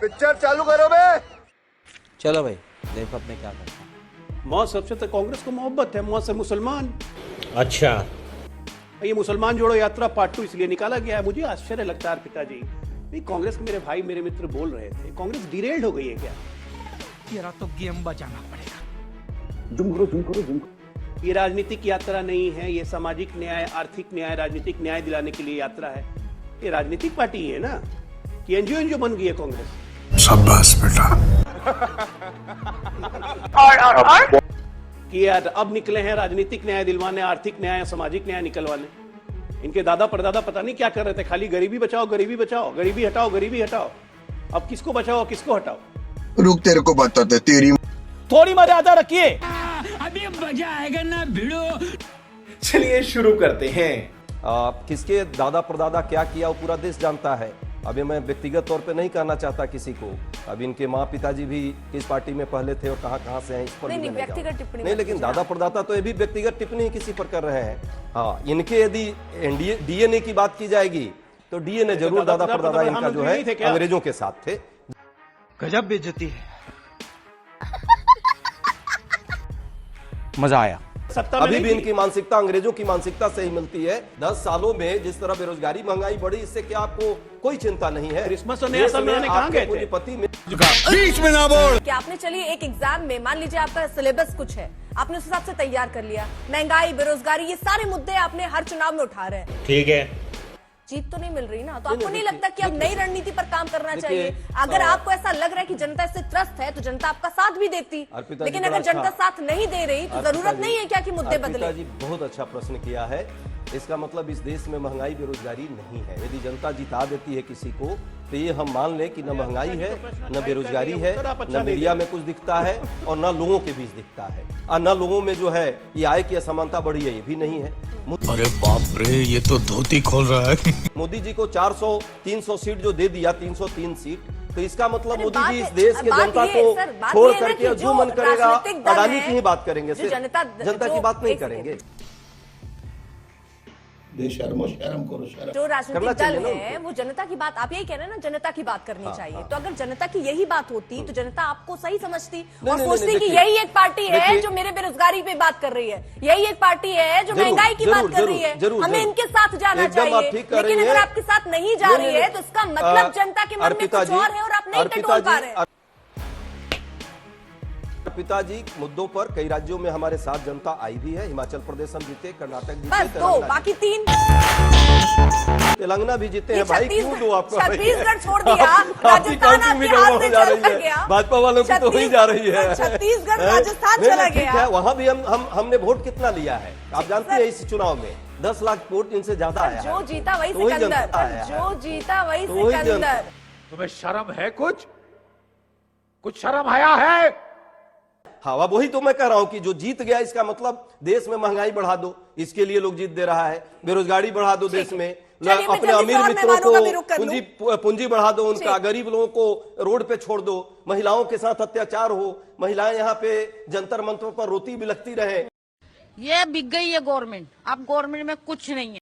Picture चालू करो बे। चलो भाई देखो अब मैं क्या करता हूँ। मौत सबसे तो कांग्रेस को मोहब्बत है, मौत से मुसलमान। अच्छा, ये मुसलमान जोड़ो यात्रा पार्ट 2 इसलिए निकाला गया है। मुझे आश्चर्य लगता है पिताजी, भाई कांग्रेस के मेरे भाई मेरे मित्र बोल रहे थे कांग्रेस डिरेल्ड हो गई है क्या? तेरा तो गेम बजाना पड़ेगा। जुम करो। ये राजनीतिक यात्रा नहीं है, ये सामाजिक न्याय, आर्थिक न्याय, राजनीतिक न्याय दिलाने के लिए यात्रा है। ये राजनीतिक पार्टी है ना कि एनजीओ बन गई है कांग्रेस। शाबाश बेटा। और कि यार अब निकले हैं राजनीतिक न्याय दिलवाने, आर्थिक न्याय, सामाजिक न्याय निकलवाने। इनके दादा परदादा पता नहीं क्या कर रहे थे, खाली गरीबी बचाओ, गरीबी बचाओ, गरीबी हटाओ, गरीबी हटाओ। अब किसको बचाओ, किसको हटाओ? रुक तेरे को बताते तेरी थोड़ी मर्यादा रखिए। अभी मजा आएगा ना भिड़ो। चलिए शुरू करते हैं। किसके दादा परदादा क्या किया वो पूरा देश जानता है। अभी मैं व्यक्तिगत तौर पे नहीं कहना चाहता किसी को। अब इनके माँ पिताजी भी किस पार्टी में पहले थे और कहाँ से हैं इस पर नहीं, व्यक्तिगत टिप्पणी नहीं, लेकिन दादा परदादा तो ये भी व्यक्तिगत टिप्पणी किसी पर कर रहे हैं। हाँ, इनके यदि डीएनए की बात की जाएगी तो डीएनए जरूर दादा परदादा इनका जो है अंग्रेजों के साथ थे। गजब बेइज्जती है। मजा आया। सत्ता में अभी नहीं भी थी। इनकी मानसिकता अंग्रेजों की मानसिकता से ही मिलती है। 10 सालों में जिस तरह बेरोजगारी महंगाई बढ़ी, इससे क्या आपको कोई चिंता नहीं है? क्रिसमस और नया साल मनाने कहाँ गए थे? पूंजीपति में बीच में ना बोल। कि आपने चलिए एक एग्जाम में मान लीजिए आपका सिलेबस कुछ है, आपने उस हिसाब से तैयार कर लिया, महंगाई, बेरोजगारी, ये सारे मुद्दे आपने हर चुनाव में उठा रहे हैं, ठीक है। जीत तो नहीं मिल रही ना, तो आपको नहीं लगता कि अब नई रणनीति पर काम करना देखिए, चाहिए? अगर आपको ऐसा लग रहा है कि जनता इससे त्रस्त है तो जनता आपका साथ भी देती, अर्पिता लेकिन जी अगर बड़ा जनता अच्छा- साथ नहीं दे रही तो जरूरत नहीं है क्या कि मुद्दे बदले? अर्पिता जी बहुत अच्छा प्रश्न किया है। इसका मतलब इस देश में महंगाई बेरोजगारी नहीं है। यदि जनता जिता देती है किसी को तो ये हम मान लें कि न महंगाई है, न बेरोजगारी है, न मीडिया में कुछ दिखता है और न लोगों के बीच दिखता है, और न लोगों में जो है ये आय की असमानता बढ़ी है, ये भी नहीं है। अरे बाप रे, ये तो धोती खोल रहा है। मोदी जी को 400-300 सीट जो दे दिया, 303 सीट, तो इसका मतलब अरे मोदी बात जी इस है- देश के बात जनता ये है, को सर, बात छोड़ ये है ना करके कि जो मन करेगा राजनीतिक दल अडानी है, की ही बात करेंगे, जो सिर्फ जनता की बात नहीं करेंगे। शर्म करो शर्म। जो करना राजनीतिक दल चाहिए ना है उनको। वो जनता की बात, आप यही कह रहे हैं ना, जनता की बात करनी चाहिए। हाँ। तो अगर जनता की यही बात होती तो जनता आपको सही समझती नहीं, और नहीं, सोचती नहीं, कि देखिए, यही एक पार्टी है देखिए, जो मेरे बेरोजगारी पे बात कर रही है, यही एक पार्टी है जो जरूर, महंगाई की जरूर, बात कर रही है, जरूर, हमें जरूर। इनके साथ जाना एकदम आप चाहिए। ठीक कर लेकिन रही अगर हैं। आपके साथ नहीं जा नहीं, रही नहीं, है तो इसका मतलब जनता के मन में अर्पिता कुछ जी, और है और आप नहीं अर्पिता टटोल पा जी, रहे हैं। पिताजी मुद्दों पर कई राज्यों में हमारे साथ जनता आई भी है। हिमाचल प्रदेश हम जीते, कर्नाटक जीते, बस दो, तेलंगाना बाकी 3 तेलंगाना भी जीते हैं। भाई क्यों दो आपको? छत्तीसगढ़ छोड़ दिया, आपकी राजस्थान काउंटिंग आपके भी हाथ गड़बड़ से हो जा चला रही है। गया। भाजपा वालों की तो हो ही जा रही है। छत्तीसगढ़, हैं? राजस्थान नहीं, चला नहीं, ठीक गया। है, वहां भी हमने वोट कितना लिया है आप जानते हैं? इस चुनाव में 10 लाख वोट इनसे ज्यादा आया है। जो जीता वही तो वही सिकंदर, जनता आया है। जो जीता वही तो वही जनता- सिकंदर। तुम्हें शर्म है? कुछ शर्म आया है? हाँ, अब वही तो मैं कह रहा हूं कि जो जीत गया इसका मतलब देश में महंगाई बढ़ा दो, इसके लिए लोग जीत दे रहा है। बेरोजगारी बढ़ा दो देश में, चलिए, मैं अपने जल्दी अमीर से और मित्रों मेहमानों का भी रुख कर को पूंजी बढ़ा दो उनका, ठीक। गरीब लोगों को रोड पे छोड़ दो, महिलाओं के साथ अत्याचार हो, महिलाएं यहाँ पे जंतर मंत्रों पर रोती बिलखती रहे। ये बिक गई है गवर्नमेंट, अब गवर्नमेंट में कुछ नहीं है।